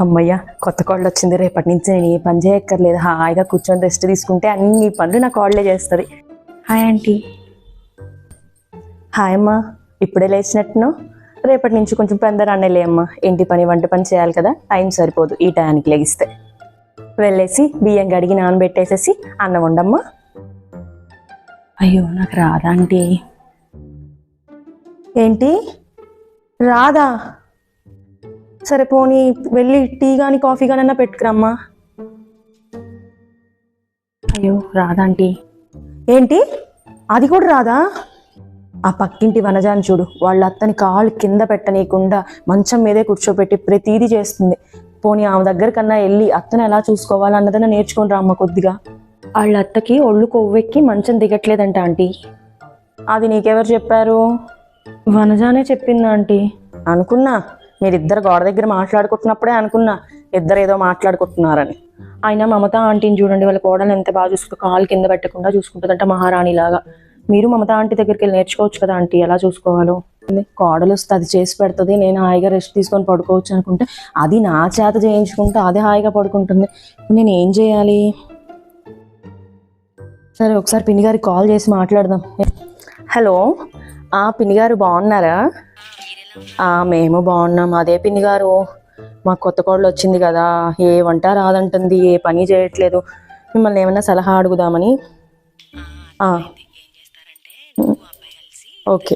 అమ్మయ్య, కొత్త కోడలు వచ్చింది. రేపటి నుంచి నేను ఏ పని చేయక్కర్లేదు. హాయిగా కూర్చొని రెస్ట్ తీసుకుంటే అన్ని పనులు నా కోడలే చేస్తుంది. Hi aunty. హాయ్ అమ్మా, ఇప్పుడే లేచినట్టును. రేపటి నుంచి కొంచెం పెందరాన్నే అమ్మా. ఇంటి పని వంట పని చేయాలి కదా, టైం సరిపోదు ఈ టయానికి లెగిస్తే. వెళ్ళేసి బియ్యం కడిగి నానబెట్టేసేసి అన్నం వండమ్మా. అయ్యో నాకు రాదా ఆంటీ. ఏంటి రాదా? సరే పోనీ వెళ్ళి టీ కానీ కాఫీ కానీ పెట్టుకురమ్మా. అయ్యో రాదా ఆంటీ. ఏంటి అది కూడా రాదా? ఆ పక్కింటి వనజాని చూడు, వాళ్ళ అత్తని కాలు కింద పెట్టనీయకుండా మంచం మీదే కూర్చోబెట్టి ప్రతీది చేస్తుంది. పోనీ ఆమె దగ్గర కన్నా వెళ్ళి అత్తను ఎలా చూసుకోవాలన్నదన్న నేర్చుకొని రామ్మ కొద్దిగా. వాళ్ళ అత్తకి ఒళ్ళు కొవ్వెక్కి మంచం దిగట్లేదంట ఆంటీ. అది నీకెవరు చెప్పారు? వనజానే చెప్పిందా ఆంటీ. అనుకున్నా, మీరిద్దరు గోడ దగ్గర మాట్లాడుకుంటున్నప్పుడే అనుకున్నా ఇద్దరు ఏదో మాట్లాడుకుంటున్నారని. అయినా మమత ఆంటీని చూడండి, వాళ్ళ కోడలు ఎంత బాగా చూసుకుంటూ కాలు కింద పెట్టకుండా చూసుకుంటుందంట మహారాణిలాగా. మీరు మమత ఆంటీ దగ్గరికి వెళ్ళి నేర్చుకోవచ్చు కదా ఆంటీ ఎలా చూసుకోవాలో. కోడలు వస్తే అది చేసి పెడుతుంది, నేను హాయిగా రెస్ట్ తీసుకొని పడుకోవచ్చు అనుకుంటే అది నా చేత చేయించుకుంటే అది హాయిగా పడుకుంటుంది. నేను ఏం చేయాలి? సరే ఒకసారి పిన్ని గారికి కాల్ చేసి మాట్లాడదాం. హలో, పిన్ని గారు బాగున్నారా? మేము బాగున్నాం. అదే పిన్ని గారు, మా కొత్త కోడలు వచ్చింది కదా, ఏ వంట రాదంటుంది, ఏ పని చేయట్లేదు. మిమ్మల్ని ఏమన్నా సలహా అడుగుదామని. Okay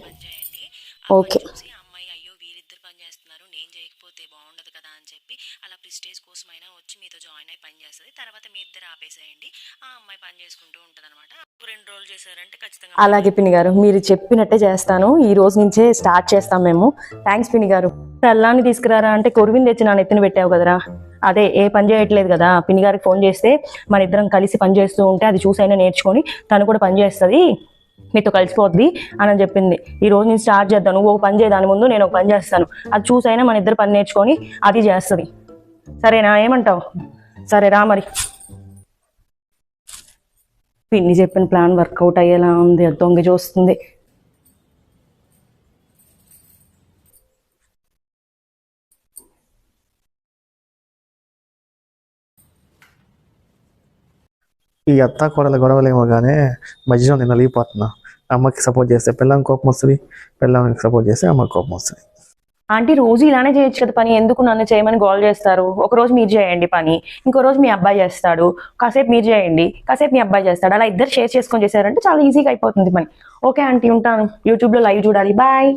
okay. అమ్మాయి అయ్యో వీరిద్దరు పని చేస్తున్నారు, నేను చేయకపోతే బాగుండదు కదా అని చెప్పి అలా ప్రిస్టేజ్ కోసమైనా వచ్చి మీతో జాయిన్ అయి పని చేస్తుంది. తర్వాత మీ ఇద్దరు ఆపేసేయండి, ఆ అమ్మాయి పని చేసుకుంటూ ఉంటుంది అనమాట. 2 రోజులు చేశారంటే ఖచ్చితంగా. అలాగే పిన్ని గారు, మీరు చెప్పినట్టే చేస్తాను. ఈ రోజు నుంచే స్టార్ట్ చేస్తాం మేము. థ్యాంక్స్ పిన్ని గారు. అల్లాన్ని తీసుకురారా అంటే కొరువిని తెచ్చి నా నెత్తిన పెట్టావు కదరా. అదే ఏ పని చేయట్లేదు కదా, పిన్ని గారికి ఫోన్ చేస్తే మన ఇద్దరం కలిసి పని చేస్తూ ఉంటే అది చూసైనా నేర్చుకొని తను కూడా పని చేస్తుంది, మీతో కలిసిపోద్ది అని చెప్పింది. ఈ రోజు నేను స్టార్ట్ చేద్దాను. నువ్వు ఒక పని చేయదాని ముందు నేను ఒక పని చేస్తాను, అది చూసైనా మన ఇద్దరు పని నేర్చుకొని అది చేస్తుంది. సరేనా? ఏమంటావు? సరే రా మరి. పిన్ని చెప్పిన ప్లాన్ వర్కౌట్ అయ్యేలా ఉంది. దొంగ చూస్తుంది. ఈ అత్త కోడల గొడవలేమో కానీ మధ్యలో నేను నలిగిపోతున్నా. అమ్మకి సపోర్ట్ చేస్తే పిల్లలకి కోపం వస్తుంది, పిల్లలకి సపోర్ట్ చేస్తే అమ్మకి కోపం వస్తుంది. ఆంటీ రోజు ఇలానే చేయొచ్చు కదా పని, ఎందుకు నన్ను చేయమని గోల్ చేస్తారు? ఒక రోజు మీరు చేయండి పని, ఇంకో రోజు మీ అబ్బాయి చేస్తాడు, కాసేపు మీరు చేయండి, కాసేపు మీ అబ్బాయి చేస్తాడు. అలా ఇద్దరు షేర్ చేసుకొని చేశారంటే చాలా ఈజీగా అయిపోతుంది పని. ఓకే ఆంటీ, ఉంటాను. యూట్యూబ్లో లైవ్ చూడాలి. బాయ్.